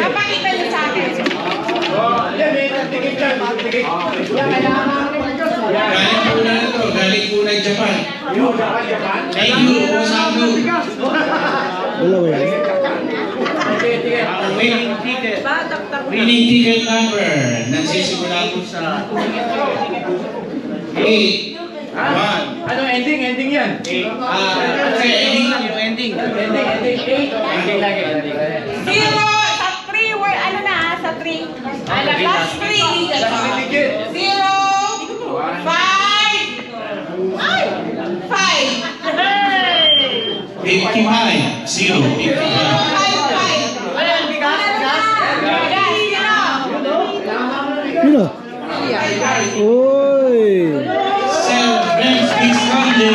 Napakita niyo sa akin. Galing po ng Japan. Thank you, Osano. Dalawa yan. Winning ticket number. Nagsisimula po sa 8. 1. Ano ending yan? Ending lang yung ending. Ending lagi. 0 sa 3 word ano na sa 3. Last 3. 0 5 55. 0. 55. Sino? Uy! Self-Bench Discounted.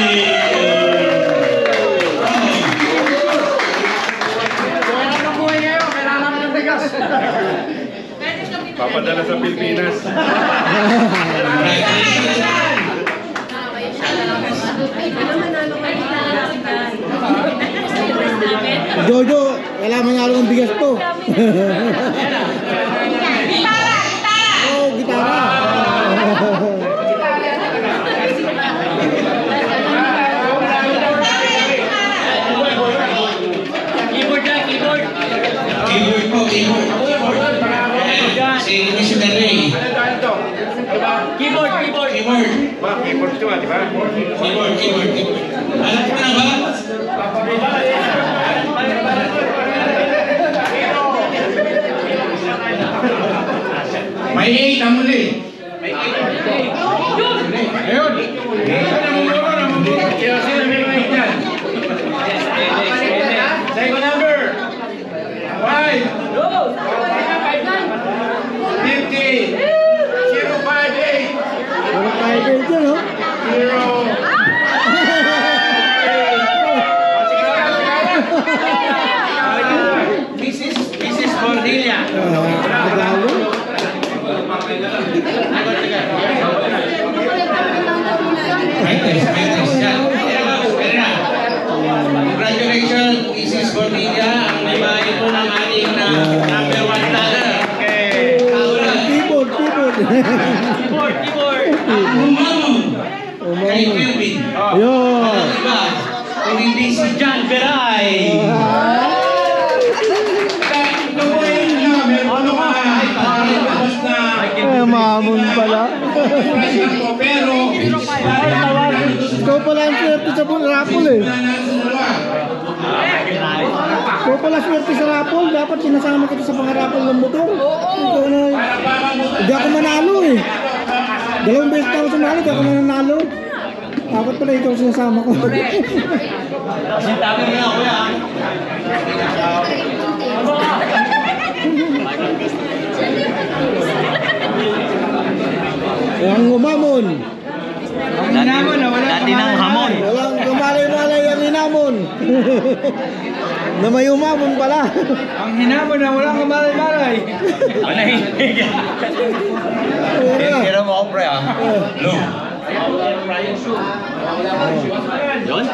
Papadala sa Pilipinas. Jojo, wala manalo ng bigas to. Oh, gitara. Keyboard po, keyboard. Si Missionary. Keyboard. Keyboard. Keyboard ito di ba? Keyboard. Alam mo na ba? May 8 ang muli. Ayun. Sino may mga 8 yan? Second number. 5. 50. 058. Wala tayo kayo dyan, oh. 0. Mrs. Cordelia. Magalo. Congratulations, Mrs. Cordelia. Ang may bahay po ng ating number 1 taler. Keyboard. Umamon. Kay Kelvin. Yun. Diba? Kung hindi si John Beray. Mamon pala. Pero, Ikaw pala ang swerte sa rapol eh. Ikaw pala swerte sa rapol. Dapat sinasama kita sa pangarapol ng motor. Ikaw na. Hindi ako manalo eh. 2 beses ako sumali, hindi ako nanalo. Dapat pala ikaw sinasama ko. kasi dami mo na kuya. Ang umamon. Dati ng hamon. Walang kumalay-malay ang hinamon. Na may umamon pala. Ang hinamon na walang kamalay-malay. Manahimik. Kira mo ako pre ah. Low. Yun?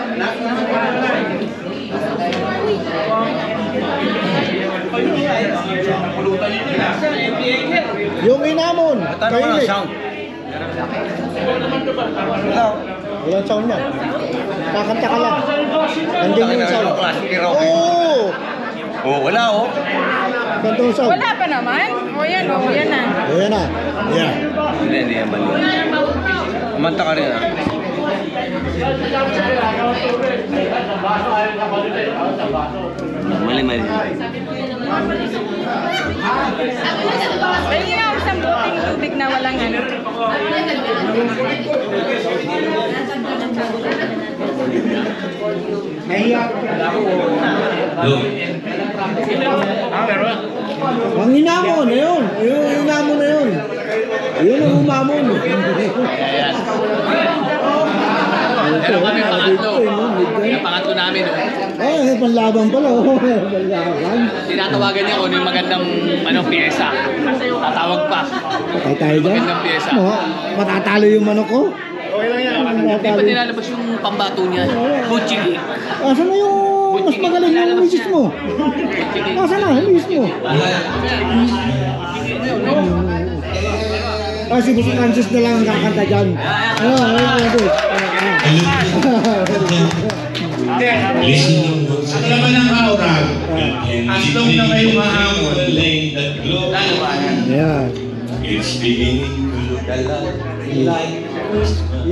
Yung hinamon. Tanong mo ng sound. Walang sound yan. Kakanta ka lang. Nandiyan yung sound. Oo! Oh, wala oh. Kanta yung sound. Wala pa naman. O yan na. Ayan na. Ayan. Hindi yan bali. Kumanta ka rin ah. Mali. Pwede nga ako isang buting tubig na walang ano. Ang hinamon, ayun. Yung hinamon na yun. Ayun ang umamon. Pero kami pangatlo. Yung pangatlo namin Ay, panlaban pala. Panlaban. tinatawagan niya kung ano yung magandang pyesa. Tatawag pa. Patay tayo dyan. Magandang pyesa. Matatalo yung manok ko. Hindi pa nilalabas yung pambato niya. Buchili. Asan na yung mas magaling yung misis mo. Nasaan na, yung misis mo? Si Boss Francis na lang ang kakanta dyan. Ang laman ng aurag, as long na kayo mahamon, Ayan. It's beginning to look a lot like Christmas.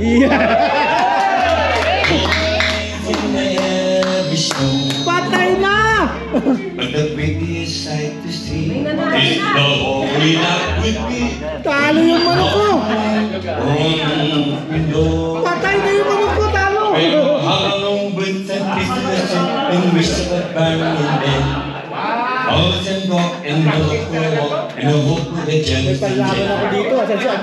Every snow. Patay na! But the prettiest sight to see is the holy night with me. Talo yung manok ko! Patay na yung manok ko, talo! How long with that Christmas and wish that burning then. House and rock and milk and a hope with a gentle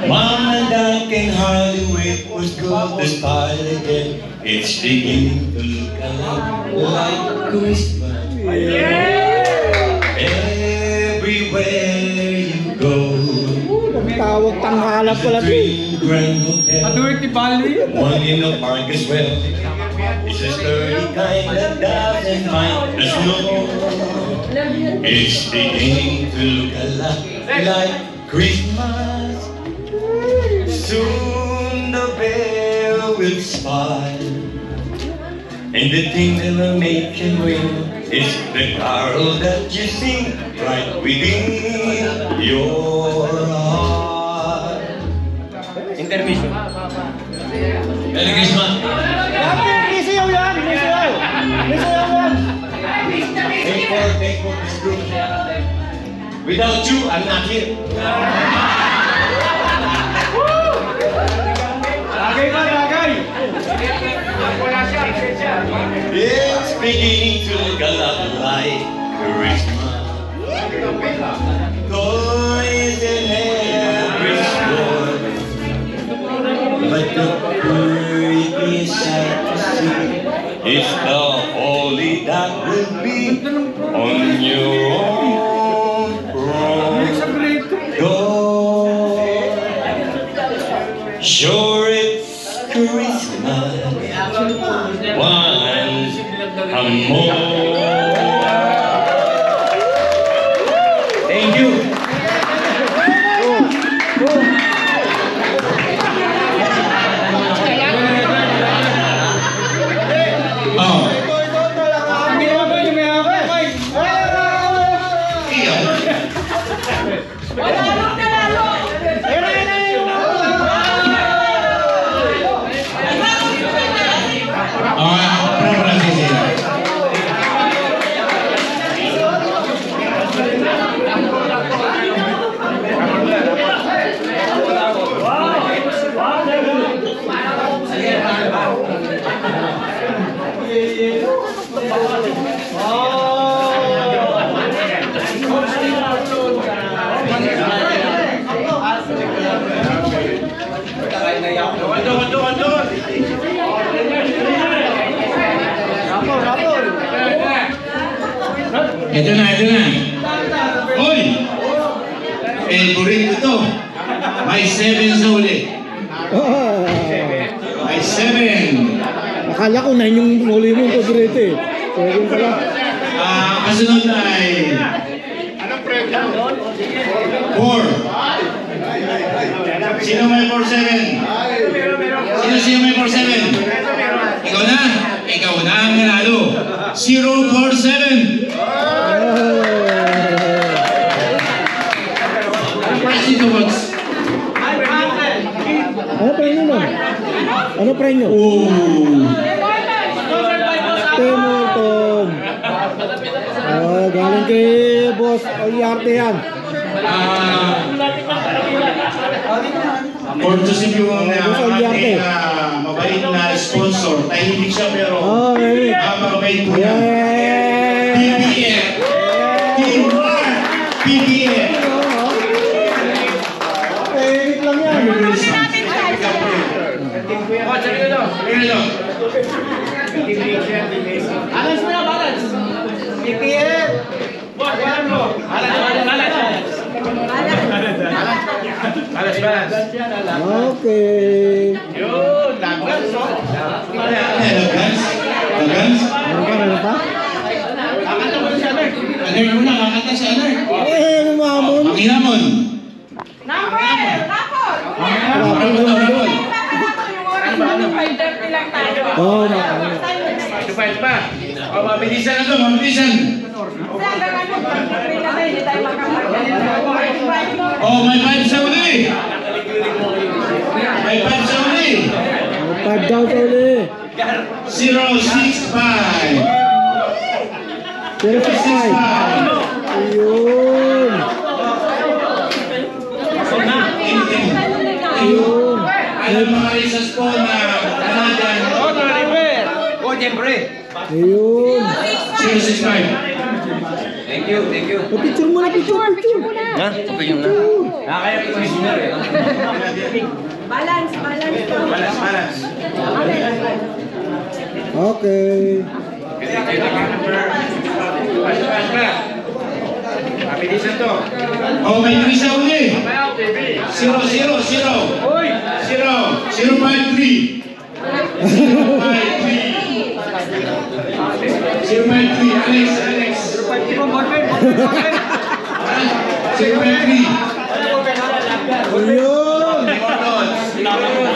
Mom and Dad can hardly wait for school to start again. It's beginning to look a lot like Christmas. Everywhere you go. Tawag tanghalan pala din. Grand Hotel. Aduit ni Bali. One in the park as well. It's a sturdy kind that doesn't mind the snow. It's beginning to look a lot like Christmas. Soon the bell will smile, and the thing that will make you ring is the carol that you sing right within your heart. Intermission. Merry Christmas. May sayaw yan! May sayaw! May sayaw yan! Take for this group. Without you, I'm not here. Lagay ba, lagay? It's beginning to look a lot like Christmas. Toys in every store, but the prettiest sight to see is the holy that will be on your own front door. Sure, it's Christmas once more. Thank you. Ang ginawa ba yung may hapon, Mike? Ito na. Hoy! Favorite ko to. May 7 sa uli. May 7. Akala ko na yung huli mo yung favorite eh. Pwede pala. Kasunod ay 4. Sino may 4-7? Sino may 4-7? Ikaw na. Ikaw na ang nanalo. 0-4-7. Ito what's? Ano premyo mo? Ano premyo? Temorton. Galing kay Boss Oliarte yan. Courtesy yung ating mabait na sponsor. Tahimik siya pero mabait po niya. PBF! Teamwork! PBF! Tahimik lang yan. Balance mo na, balance! PBF! Balance. Okay. Yun, lagans, no? Lagans? Ano pa? Alert muna, kakanta si Alert. Eh, lumamon. Ang hinamon. Number! Rapol! Rapol na yun. Yung oras mo, 5:30 lang tayo. Oo, Fight pa. O, mabilisan na to, mabilisan. Kasi hanggang ano, 3 na tayo, hindi tayo makapag-invite mo. Oh, may 5 sa uli. May 5 sa uli. 5 daw sa uli. 065. 065. Ayun. Ayun. Alam mga risas po na kanagan. Ayun. 065. Thank you. Picture mo na, picture. Balance daw. Okay. Mabilisan to. Oh, may isa uli. 000. 053. 053. Alex. 053. Ayun.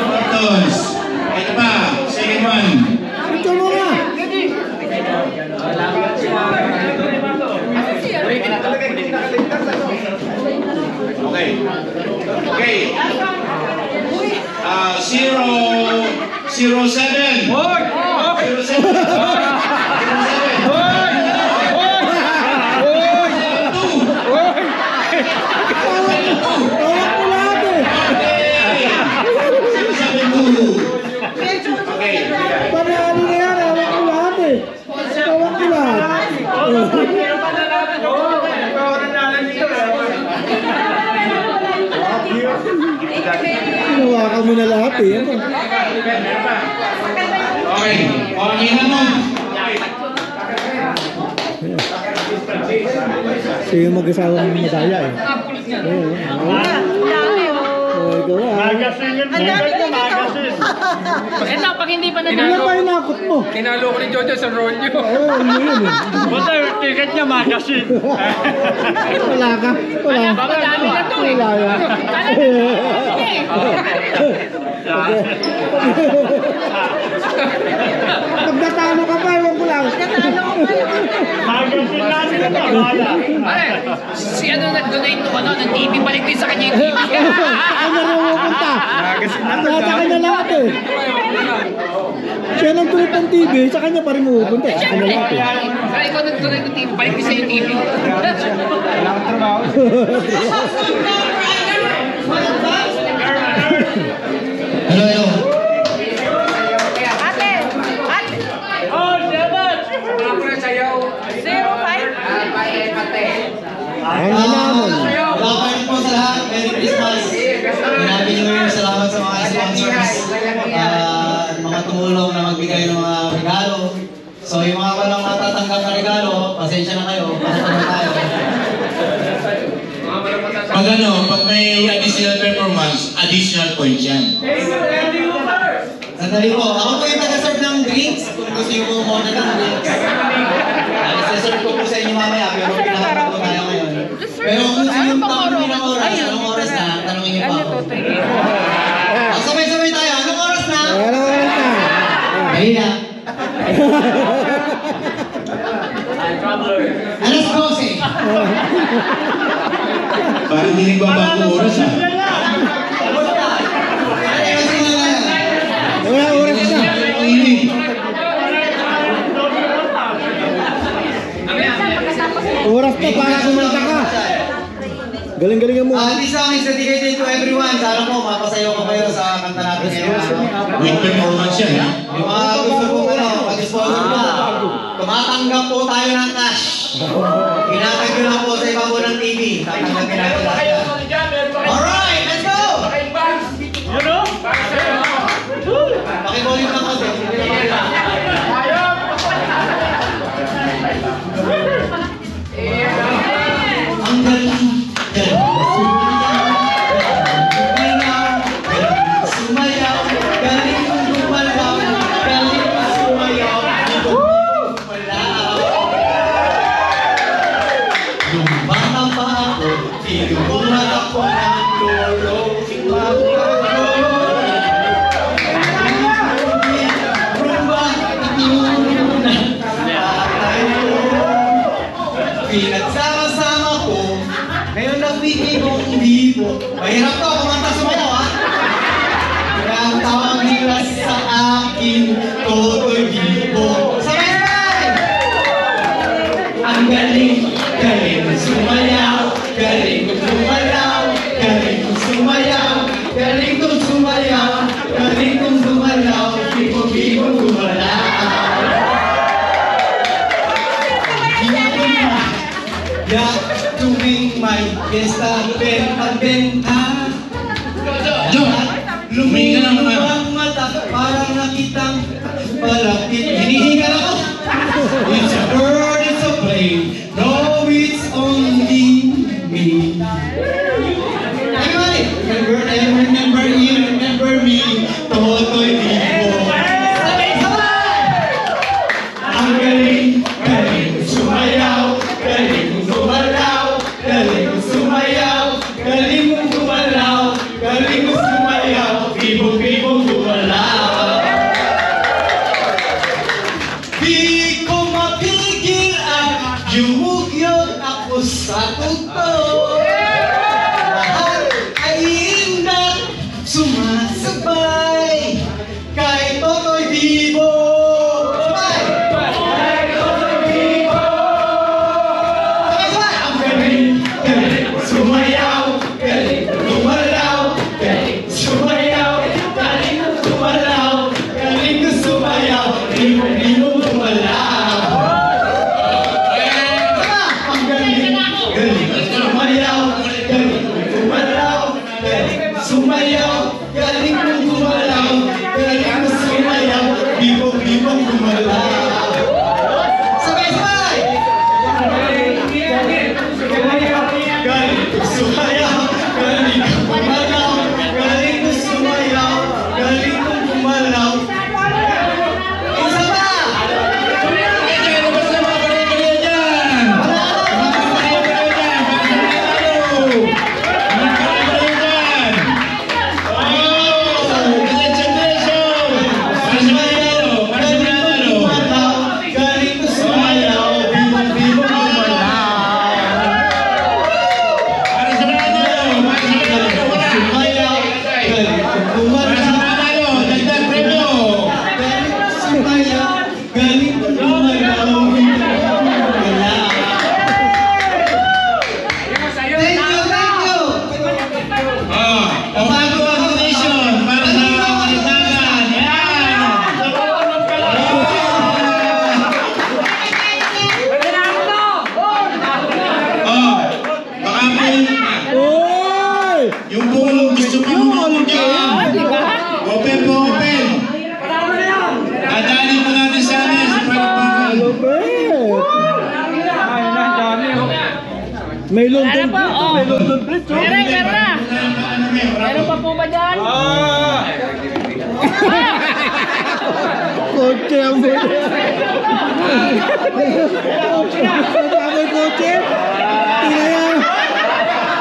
Mortons. Ito pa. Second one. Picture mo na. Okay. 007. 072. Tawag ko lahat eh. Panalo na yan, tawag ko lahat eh. Tawag ko lahat. Hinawakan mo na lahat eh. Ano? Okay. Okay na mo. Siya yung mag-asawang madaya eh. Ayun. Ikaw ah. Ang dami na magasin. Ito, pag hindi pa Ilan nanalo. pa inakot mo? Tinalo ko ni Jojo sa rolyo. Ayun, yun eh. Basta yung ticket niya magasin. Wala ka. Wala. Madami na to eh. Wala yan. Pag natalo ka pa, ewan ko lang. Magasin natin na wala. Pare, si ano nag-donate ng ano, ng TV, balik din sa kanya yung TV. Ay, narupunta. Nasa kanya lahat eh. Siya nang tulad ng TV, sa kanya pa rin pupunta. Sa kanya lahat eh. Kaya ikaw nag-donate ng TV, balik din sa yung TV. Hello. Ate. Oh, dapat! 05. Ang hinamon. Welcome po sa lahat. Merry Christmas. Happy New Year. Salamat sa mga sponsors. Mga tumulong na magbigay ng mga regalo. So yung mga walang matatanggap na regalo, pasensya na kayo. Pasensya na tayo. Pag may additional performance, additional points yan. Sandali po. Ako po yung taga-serve ng drinks. Kung gusto nyo po muna ng drinks. Isa-serve ko po sa inyo mamaya. Pero pinakapag po tayo ngayon. Pero kung gusto nyo tanongin ng oras, anong oras na? Tanongin nyo pa ako. Sabay-sabay tayo. Anong oras na? Ano oras na? Mahina. Alas 12. Parang hindi nagbabago oras ha. Wala oras na. Oras na para kumanta ka. Galing-galingan mo. This song is dedicated to everyone. Sana po mapasayo ko kayo sa kanta natin ngayon. With performance yan ha. Yung mga gusto po mag-sponsor po, tumatanggap po tayo ng cash. Pinatag nyo lang po sa iba po ng TV. Tatanggapin natin lahat yan. Alright, let's go! Pakivolume lang ko. Hindi na makita. Ang galing. Sumayaw, galing gumalaw, galing sumayaw, gumalaw. Nung bata pa ako, tinulungan ako ng lolo. Rumba, tinulungan tatay ko. Pinagsama-sama ko, ngayon nagbibibo-bibo. Mahirap to, kumanta sa mga ha? Kaya ang tawag nila sa akin, Totoy Bibo. Sabay-sabay! Ang galing, galing sumayaw, galing kong sumalaw, galing kong sumayaw, galing kong sumayaw, galing kong sumalaw, bibo-bibo sumalaw. Ya, tuwing may fiesta, benta-benta. Lumingon ang mata, parang nakitang palapit. Hinihinga ako. It's a bird, it's a plane. No, it's only me. Everybody, remember you, remember me. Totoy Bibo. Sabay-sabay! Ang galing, galing sumayaw, galing sumalaw, galing sumayaw, galing sumalaw, galing sumayaw, bibo-bibo sumalaw. Di ko mapigil ang yumugyot ako sa tugtog. Lahat ay indat, sumasabay kay Totoy Bibo. Sabay! Kay Totoy Bibo! Sabay-sabay! Ang galing, galing sumayaw, galing lumalaw, galing sumayaw, galing sumalaw, galing sumayaw, bibo-bibo sumalaw. Ang galing, galing sumayaw, galing sumalaw, galing sumayaw, galing sumalaw, galing sumayaw, bibo-bibo sumalaw. Sabay-sabay! Galing sumayaw, galing sumalaw, galing sumayaw, galing sumalaw. Isa pa! Galing sumayaw, bibo-bibo sumayaw, galing sumalaw, sumayaw, galing sumalaw. Thank you! Bago ang donation para sa kalisagan. Baka Oy! yung kung gusto pa mo dyan. Open po, open. Dadalhin po natin sa amin sa palakpakan. Lupit! May London Bridge, may London Bridge, oh. Meron na! Meron pa po ba dyan? Kotse ang buti. May kotse.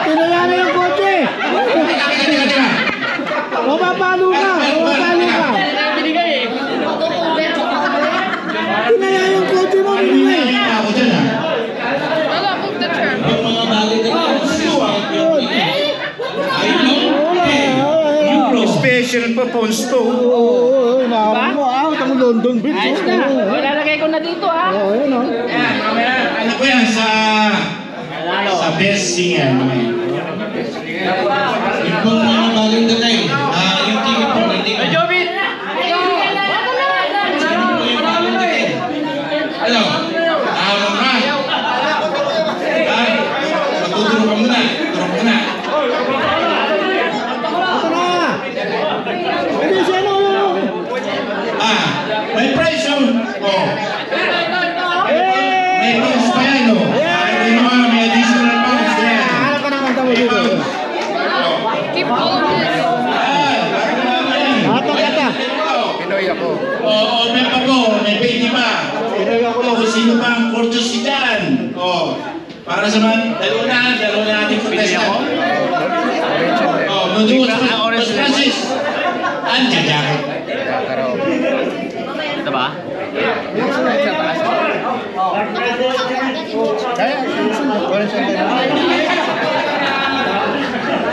Tinaya na yung kotse. Mapapalo ka. Binigay eh. Tinaya yung kotse mo. Binigay. Ako dyan ha. Yung mga bagay na Special pa phones to. Oo, naman mo. Itong London Bridge. Ayos na. Ilalagay ko na dito ah. Oo, yun o. Ano ko yan sa best singer. yung pong mga bagay na tayo, yung ticket po, hindi ko. Jobin! Ano? Tama ka. Matutulog ka muna. Tulog muna. Ito na. Hindi siya no. May price yun. Oh. May pounds pa yan, oh. May additional pounds yan. Hanap ka naman dalawa na ating contestant. Oh, nandun ko sa Francis. Andiyan jacket. Ito ba?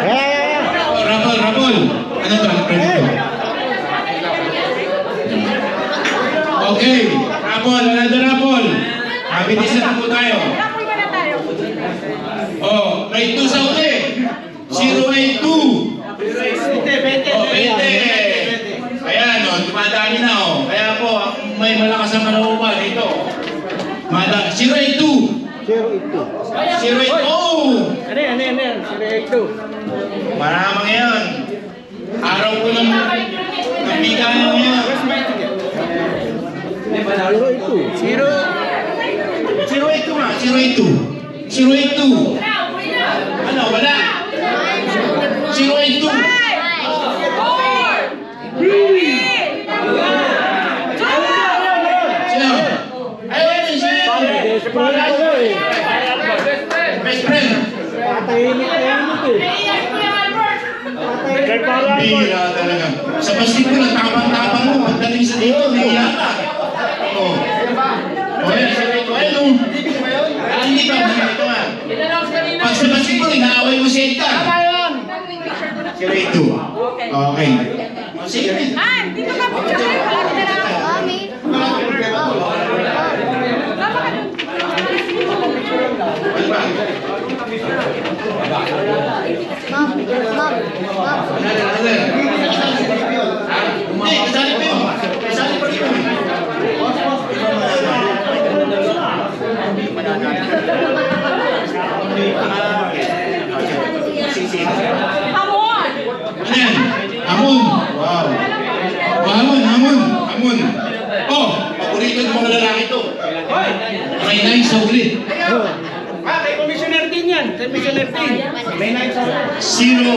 Oh, Rapol. Ano to? Okay, Rapol, another Rapol. Mabilis na po tayo. Rapol ba na tayo? Oh, may 2 sa uli. 082. Oh, 20. Ayan, oh, dumadami na, oh. Kaya po, may malakas ang manaupa dito. 082. 082. Oh! Ano yan? 082. Maramang yan. Araw ko ng bigayan ngayon. 082 nga, 082. 082. Ano, wala? 082. 5, 4, 3, Sino? Ayun, si best friend. Bira talaga. Sa basketball, ang tapang-tapang mo. Pagdating sa dito, nahiya ka. Oh. O yan, ayun o. Hindi pa, ito nga. Pag sa basketball, inaaway mo si Edgar. 082. Okay. O, sige. Man, dito ka po siya kayo. Wala na lang. Ano ba? Another. Hindi, kasali pa yun. Kasali pa rin yun. Hamon! Ano yan? Hamon. Wow. Hamon. Oh, paborito ng mga lalaki ito. May 9 sa ulit. Kay Commissioner din yan. Commissioner din. May 9 sa 089.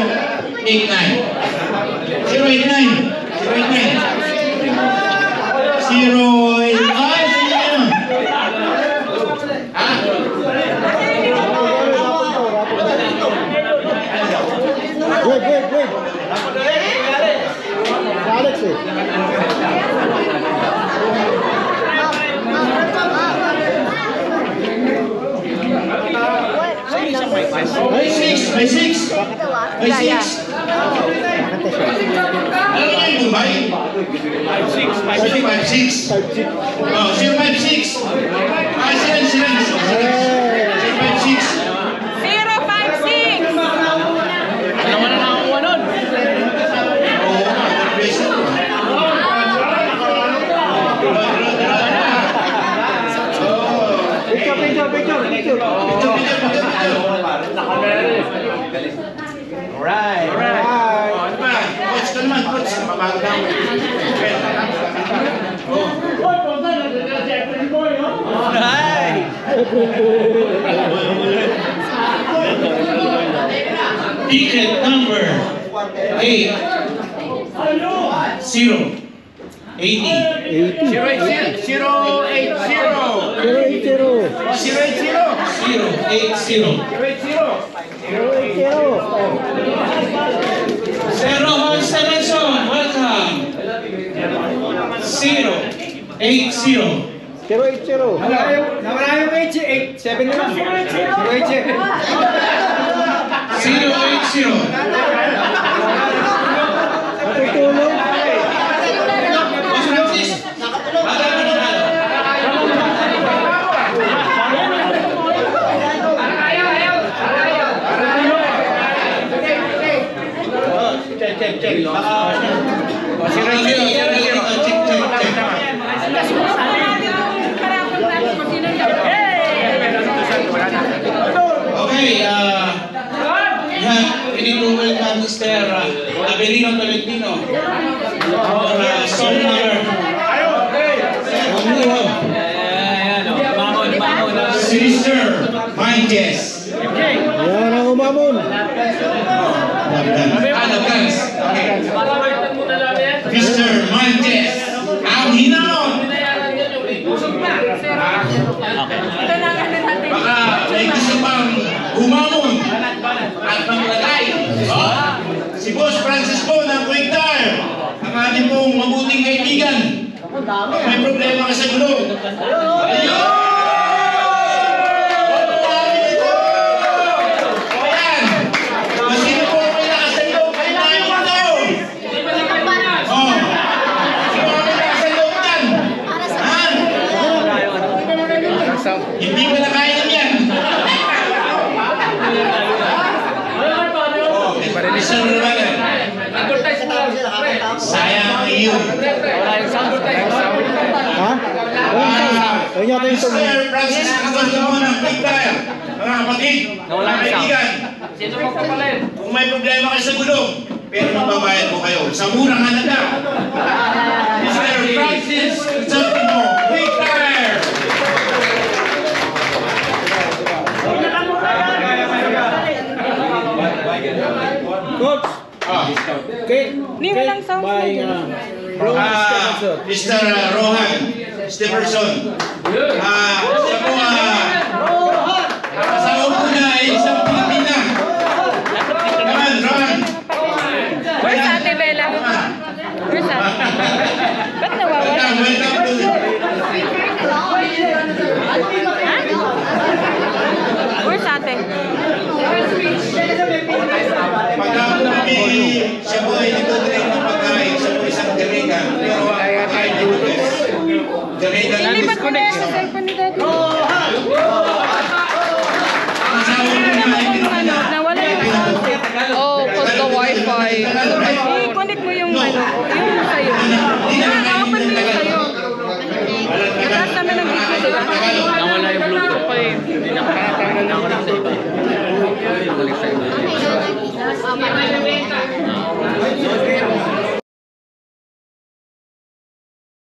089. 089. Ay, sige yun. Ha? Wait. Alex eh. May 6. Alam mo yung Dubai? 056. Oh, 056. Ah, sila. 056. 056! Dalawa na nakakuha nun. Oo, beso. Picture. Alright. Ano ba? Coach ka naman, coach. Mabago na ako. Ticket number 8 0 80 Sir Rohan Stevenson, welcome. 080. Nawala yung 87 na lang. 087. 080. Natutulog. Boss Francis, magkano nanalo? Check. Okay, we need to welcome Mr. Avelino Tolentino. Our song number. Sister Manches. Yan ang umamon. Advance. Mr. Manches. Ang hinaon. Ito na agad natin. Baka may gusto pang Si Boss Francis po ng Quick Tire. Ang ating pong mabuting kaibigan. Pag may problema ka sa gulong. Ayun! Hindi ko na kaya naman yan. Mr. Ruben. Sayang ang iyo. Ha? Ayun yata yung tong. Mr. Francis Crisolomo ng Quick Tire. Mga kapatid, mga kaibigan. Kung may problema kayo sa gulong, pero magbabayad po kayo sa murang halaga. Mr. Francis Crisolomo, Quick Tire. Coach! Okay. Hindi mo lang sound By Rowan Stephenson. Mr. Rohan Stephenson. Siya po, kasama po na ay isang Pilipina. Naman, Rohan. Where's Ate Bella? Where's Ate? Ba't nawawala? Welcome to Where's Ate? pagkakot na kami, siya po ay nagtutuloy ng pagkain. Siya po isang Jamaican. Pero ang pagkain ay Jamaican. Hindi ba